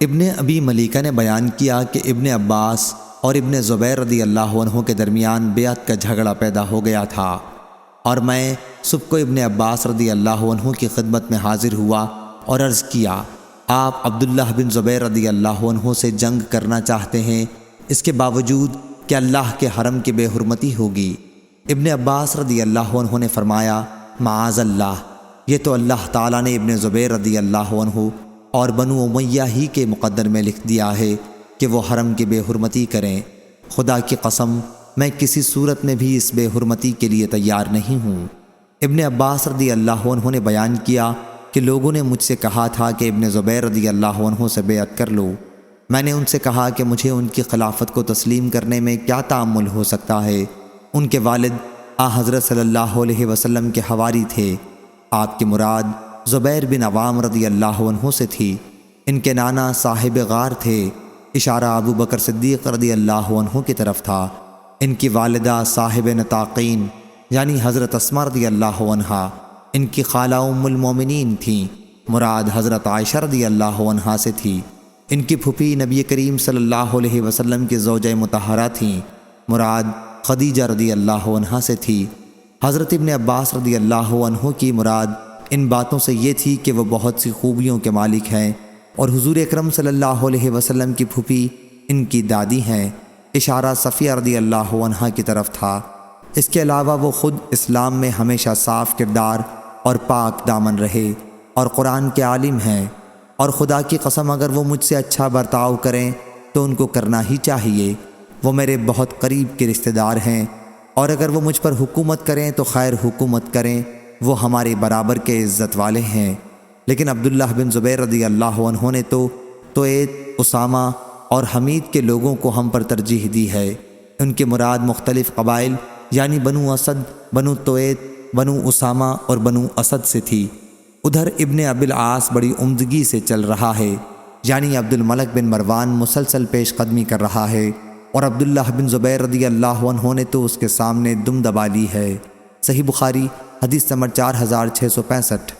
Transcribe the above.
ابن ابی ملیکہ نے بیان کیا کہ ابن عباس اور ابن زبیر رضی اللہ عنہ کے درمیان بیعت کا جھگڑا پیدا ہو گیا تھا، اور میں صبح کو ابن عباس رضی اللہ عنہ کی خدمت میں حاضر ہوا اور عرض کیا، آپ عبداللہ بن زبیر رضی اللہ عنہ سے جنگ کرنا چاہتے ہیں، اس کے باوجود کہ اللہ کے حرم کی بے حرمتی ہوگی؟ ابن عباس رضی اللہ عنہ نے فرمایا، معاذ اللہ، یہ تو اللہ تعالیٰ نے ابن زبیر رضی اللہ عنہ اور بنو امیہ ہی کے مقدر میں لکھ دیا ہے کہ وہ حرم کی بے حرمتی کریں۔ خدا کی قسم، میں کسی صورت میں بھی اس بے حرمتی کے لیے تیار نہیں ہوں۔ ابن عباس رضی اللہ عنہ نے بیان کیا کہ لوگوں نے مجھ سے کہا تھا کہ ابن زبیر رضی اللہ عنہ سے بیعت کر لو۔ میں نے ان سے کہا کہ مجھے ان کی خلافت کو تسلیم کرنے میں کیا تعامل ہو سکتا ہے؟ ان کے والد حضرت صلی اللہ علیہ وسلم کے حواری تھے۔ آپ کی مراد زبیر بن عوام رضی اللہ عنہ سے تھی۔ ان کے نانا صاحب غار تھے، اشارہ ابو بکر صدیق رضی اللہ عنہ کی طرف تھا۔ ان کی والدہ صاحب نطاقین یعنی حضرت اسماء رضی اللہ عنہا، ان کی خالہ ام المومنین تھیں، مراد حضرت عائشہ رضی اللہ عنہا سے تھی۔ ان کی پھوپھی نبی کریم صلی اللہ علیہ وسلم کی زوجہ مطہرہ تھیں، مراد خدیجہ رضی اللہ عنہا سے تھی۔ حضرت ابن عباس رضی اللہ عنہ کی مراد ان باتوں سے یہ تھی کہ وہ بہت سی خوبیوں کے مالک ہیں، اور حضور اکرم صلی اللہ علیہ وسلم کی پھوپھی ان کی دادی ہیں، اشارہ صفیہ رضی اللہ عنہا کی طرف تھا۔ اس کے علاوہ وہ خود اسلام میں ہمیشہ صاف کردار اور پاک دامن رہے اور قرآن کے عالم ہیں، اور خدا کی قسم اگر وہ مجھ سے اچھا برتاؤ کریں تو ان کو کرنا ہی چاہیے۔ وہ میرے بہت قریب کے رشتہ دار ہیں، اور اگر وہ مجھ پر حکومت کریں تو خیر حکومت کریں، وہ ہمارے برابر کے عزت والے ہیں۔ لیکن عبداللہ بن زبیر رضی اللہ عنہ نے تو اسامہ اور حمید کے لوگوں کو ہم پر ترجیح دی ہے۔ ان کے مراد مختلف قبائل یعنی بنو اسد، بنو تویت، بنو اسامہ اور بنو اسد سے تھی۔ ادھر ابن ابی العاص بڑی عمدگی سے چل رہا ہے، یعنی عبد الملک بن مروان مسلسل پیش قدمی کر رہا ہے، اور عبداللہ بن زبیر رضی اللہ عنہ نے تو اس کے سامنے دم دبا لی ہے۔ صحیح بخاری حدیث نمبر 4665۔